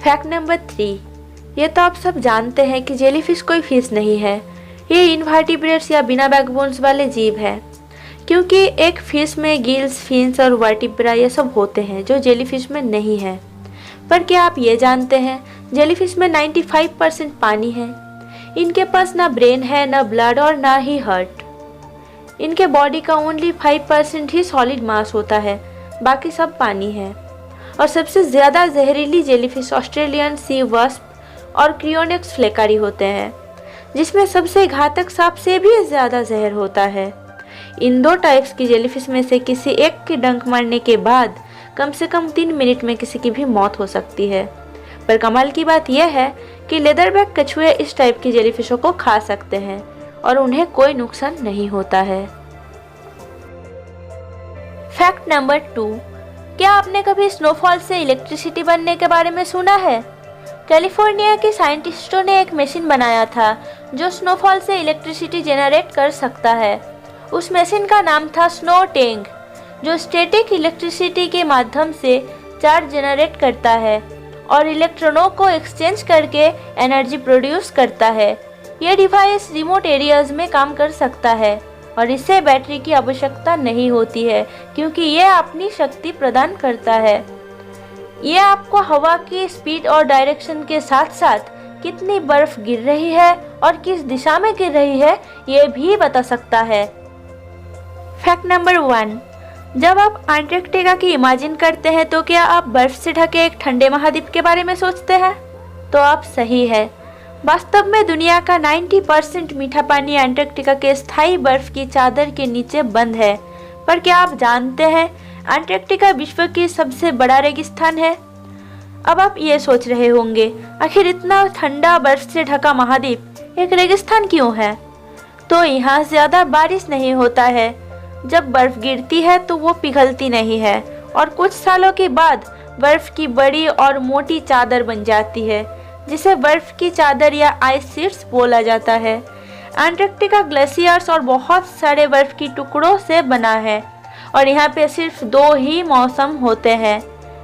Fact number 3, ये तो आप सब जानते हैं कि जेलीफिश कोई फिश नहीं है, ये इनवर्टिब्रेट्स या बिना बैकबोन्स वाले जीव है। क्योंकि एक फिश में गिल्स, फिन्स और वर्टिब्रा ये सब होते हैं जो जेलीफिश में नहीं है। पर क्या आप ये जानते हैं जेलीफिश में 95% पानी है। इनके पास ना ब्रेन है, ना ब्लड और ना ही हार्ट। इनके बॉडी का ओनली 5% ही सॉलिड मास होता है, बाकी सब पानी है। और सबसे ज़्यादा जहरीली जेलीफिश ऑस्ट्रेलियन सी वास्प और क्रियोनेक्स फ्लेकारी होते हैं, जिसमें सबसे घातक सांप से भी ज़्यादा जहर होता है। इन 2 टाइप्स की जेलीफिश में से किसी एक के डंक मारने के बाद कम से कम 3 मिनट में किसी की भी मौत हो सकती है। पर कमाल की बात यह है कि लेदरबैक कछुए इस टाइप की जेलीफिशों को खा सकते हैं और उन्हें कोई नुकसान नहीं होता है। फैक्ट नंबर 2, क्या आपने कभी स्नोफॉल से इलेक्ट्रिसिटी बनने के बारे में सुना है? कैलिफोर्निया के साइंटिस्टों ने एक मशीन बनाया था जो स्नोफॉल से इलेक्ट्रिसिटी जनरेट कर सकता है। उस मशीन का नाम था स्नो टैंक, जो स्टैटिक इलेक्ट्रिसिटी के माध्यम से चार्ज जनरेट करता है और इलेक्ट्रॉनों को एक्सचेंज करके एनर्जी प्रोड्यूस करता है। यह डिवाइस रिमोट एरियाज में काम कर सकता है और इसे बैटरी की आवश्यकता नहीं होती है, क्योंकि यह अपनी शक्ति प्रदान करता है। यह आपको हवा की स्पीड और डायरेक्शन के साथ साथ कितनी बर्फ गिर रही है और किस दिशा में गिर रही है ये भी बता सकता है। फैक्ट नंबर 1, जब आप अंटार्कटिका की इमेजिन करते हैं तो क्या आप बर्फ से ढके एक ठंडे महाद्वीप के बारे में सोचते हैं? तो आप सही है। वास्तव में दुनिया का 90% मीठा पानी अंटार्कटिका के स्थायी बर्फ की चादर के नीचे बंद है। पर क्या आप जानते हैं अंटार्कटिका विश्व की सबसे बड़ा रेगिस्तान है? अब आप ये सोच रहे होंगे, आखिर इतना ठंडा बर्फ से ढका महाद्वीप एक रेगिस्तान क्यों है? तो यहाँ ज़्यादा बारिश नहीं होता है। जब बर्फ गिरती है तो वो पिघलती नहीं है और कुछ सालों के बाद बर्फ की बड़ी और मोटी चादर बन जाती है, जिसे बर्फ की चादर या आइस शीट्स बोला जाता है। अंटार्कटिका ग्लेशियर्स और बहुत सारे बर्फ की टुकड़ों से बना है और यहाँ पे सिर्फ 2 ही मौसम होते हैं,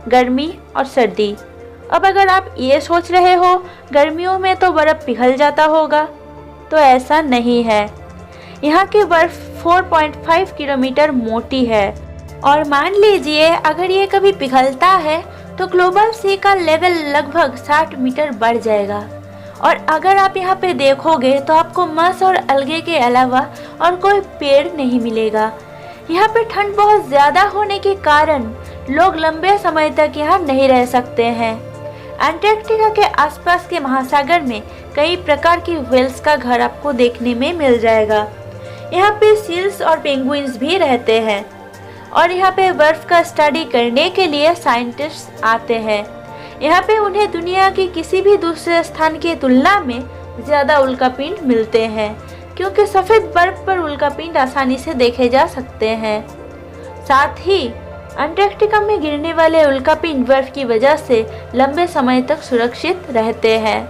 गर्मी और सर्दी। अब अगर आप ये सोच रहे हो गर्मियों में तो बर्फ पिघल जाता होगा, तो ऐसा नहीं है। यहाँ की बर्फ 4.5 किलोमीटर मोटी है और मान लीजिए अगर ये कभी पिघलता है तो ग्लोबल सी का लेवल लगभग 60 मीटर बढ़ जाएगा। और अगर आप यहाँ पे देखोगे तो आपको मस और अलगे के अलावा और कोई पेड़ नहीं मिलेगा। यहाँ पे ठंड बहुत ज़्यादा होने के कारण लोग लंबे समय तक यहाँ नहीं रह सकते हैं। अंटार्कटिका के आसपास के महासागर में कई प्रकार की व्हेल्स का घर आपको देखने में मिल जाएगा। यहाँ पे सील्स और पेंगुइन्स भी रहते हैं और यहाँ पे बर्फ का स्टडी करने के लिए साइंटिस्ट आते हैं। यहाँ पे उन्हें दुनिया की किसी भी दूसरे स्थान की तुलना में ज़्यादा उल्कापिंड मिलते हैं, क्योंकि सफ़ेद बर्फ पर उल्कापिंड आसानी से देखे जा सकते हैं। साथ ही अंटार्कटिका में गिरने वाले उल्कापिंड बर्फ की वजह से लंबे समय तक सुरक्षित रहते हैं।